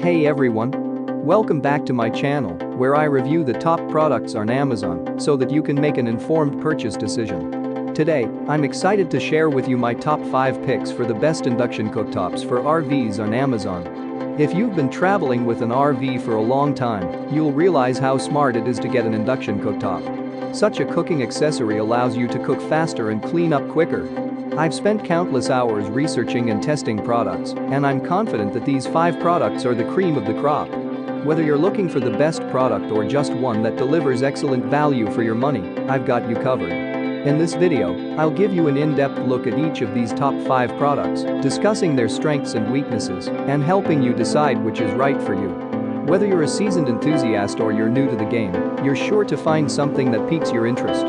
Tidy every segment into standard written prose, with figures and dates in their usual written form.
Hey everyone! Welcome back to my channel, where I review the top products on Amazon so that you can make an informed purchase decision. Today, I'm excited to share with you my top 5 picks for the best induction cooktops for RVs on Amazon. If you've been traveling with an RV for a long time, you'll realize how smart it is to get an induction cooktop. Such a cooking accessory allows you to cook faster and clean up quicker. I've spent countless hours researching and testing products, and I'm confident that these 5 products are the cream of the crop. Whether you're looking for the best product or just one that delivers excellent value for your money, I've got you covered. In this video, I'll give you an in-depth look at each of these top 5 products, discussing their strengths and weaknesses, and helping you decide which is right for you. Whether you're a seasoned enthusiast or you're new to the game, you're sure to find something that piques your interest.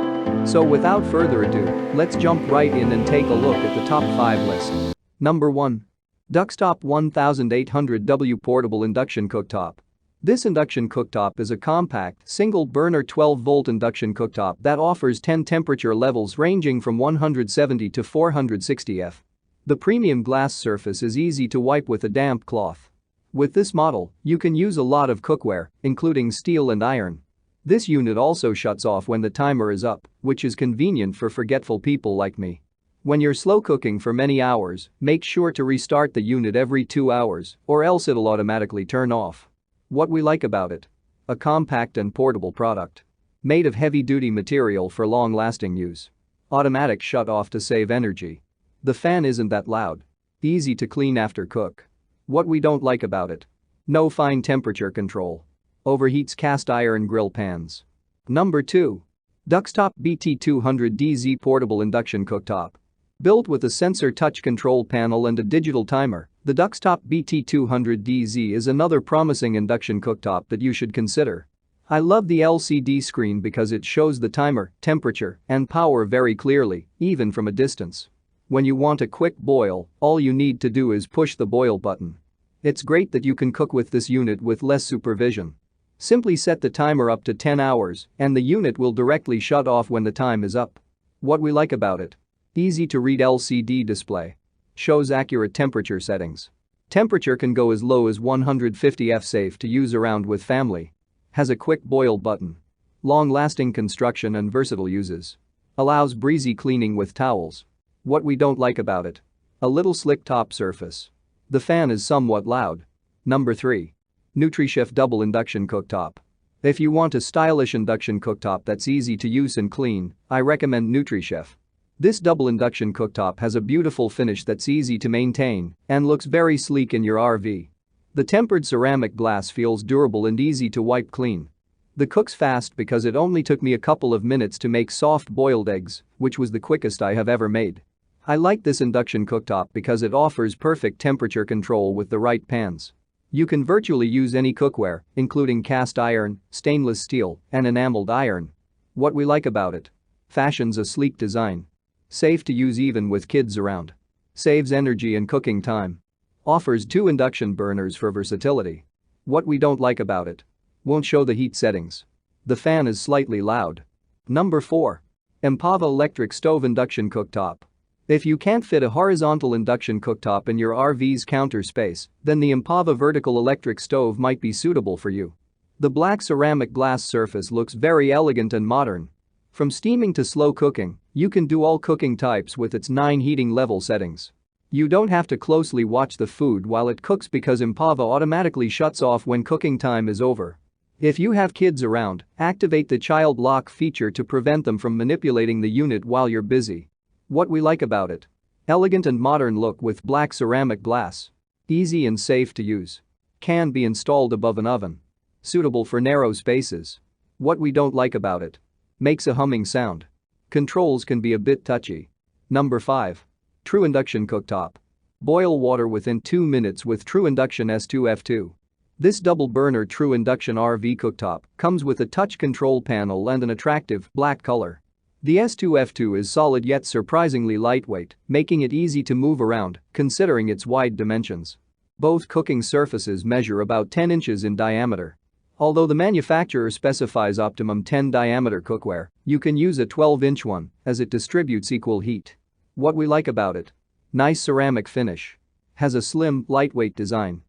So without further ado, let's jump right in and take a look at the top 5 list. Number 1. Duxtop 1800W Portable Induction Cooktop. This induction cooktop is a compact, single-burner 12-volt induction cooktop that offers 10 temperature levels ranging from 170 to 460 F. The premium glass surface is easy to wipe with a damp cloth. With this model, you can use a lot of cookware, including steel and iron. This unit also shuts off when the timer is up, which is convenient for forgetful people like me. When you're slow cooking for many hours, make sure to restart the unit every 2 hours, or else it'll automatically turn off. What we like about it: a compact and portable product. Made of heavy-duty material for long-lasting use. Automatic shut-off to save energy. The fan isn't that loud. Easy to clean after cook. What we don't like about it: no fine temperature control. Overheats cast iron grill pans. Number 2. Duxtop BT200D Portable Induction Cooktop. Built with a sensor touch control panel and a digital timer, the Duxtop BT200D is another promising induction cooktop that you should consider. I love the LCD screen because it shows the timer, temperature, and power very clearly, even from a distance. When you want a quick boil, all you need to do is push the boil button. It's great that you can cook with this unit with less supervision. Simply set the timer up to 10 hours and the unit will directly shut off when the time is up. What we like about it: easy to read LCD display. Shows accurate temperature settings. Temperature can go as low as 150 F, safe to use around with family. Has a quick boil button. Long-lasting construction and versatile uses. Allows breezy cleaning with towels. What we don't like about it: a little slick top surface. The fan is somewhat loud. Number 3. Nutrifaster Double Induction Cooktop. If you want a stylish induction cooktop that's easy to use and clean, I recommend Nutrifaster. This double induction cooktop has a beautiful finish that's easy to maintain and looks very sleek in your RV. The tempered ceramic glass feels durable and easy to wipe clean. The cooks fast because it only took me a couple of minutes to make soft boiled eggs, which was the quickest I have ever made. I like this induction cooktop because it offers perfect temperature control with the right pans. You can virtually use any cookware, including cast iron, stainless steel, and enameled iron. What we like about it: fashions a sleek design. Safe to use even with kids around. Saves energy and cooking time. Offers 2 induction burners for versatility. What we don't like about it: won't show the heat settings. The fan is slightly loud. Number 4. Impover Electric Stove Induction Cooktop. If you can't fit a horizontal induction cooktop in your RV's counter space, then the Impover vertical electric stove might be suitable for you. The black ceramic glass surface looks very elegant and modern. From steaming to slow cooking, you can do all cooking types with its 9 heating level settings. You don't have to closely watch the food while it cooks because Impover automatically shuts off when cooking time is over. If you have kids around, activate the child lock feature to prevent them from manipulating the unit while you're busy. What we like about it: elegant and modern look with black ceramic glass. Easy and safe to use. Can be installed above an oven. Suitable for narrow spaces. What we don't like about it: makes a humming sound. Controls can be a bit touchy. Number 5. True Induction Cooktop. Boil water within 2 minutes with True Induction S2F2. This double-burner True Induction RV cooktop comes with a touch control panel and an attractive black color. The S2F2 is solid yet surprisingly lightweight, making it easy to move around, considering its wide dimensions. Both cooking surfaces measure about 10 inches in diameter. Although the manufacturer specifies optimum 10 diameter cookware, you can use a 12-inch one, as it distributes equal heat. What we like about it: nice ceramic finish. Has a slim, lightweight design.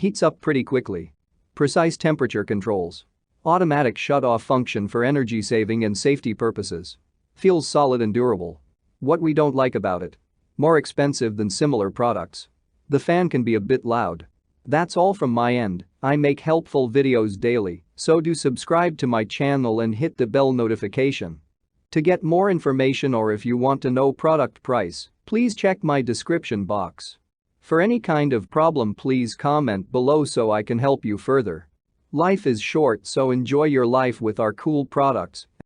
Heats up pretty quickly. Precise temperature controls. Automatic shut-off function for energy saving and safety purposes. Feels solid and durable. What we don't like about it? More expensive than similar products. The fan can be a bit loud. That's all from my end. I make helpful videos daily, so do subscribe to my channel and hit the bell notification. To get more information or if you want to know product price, please check my description box. For any kind of problem, please comment below so I can help you further. Life is short, so enjoy your life with our cool products.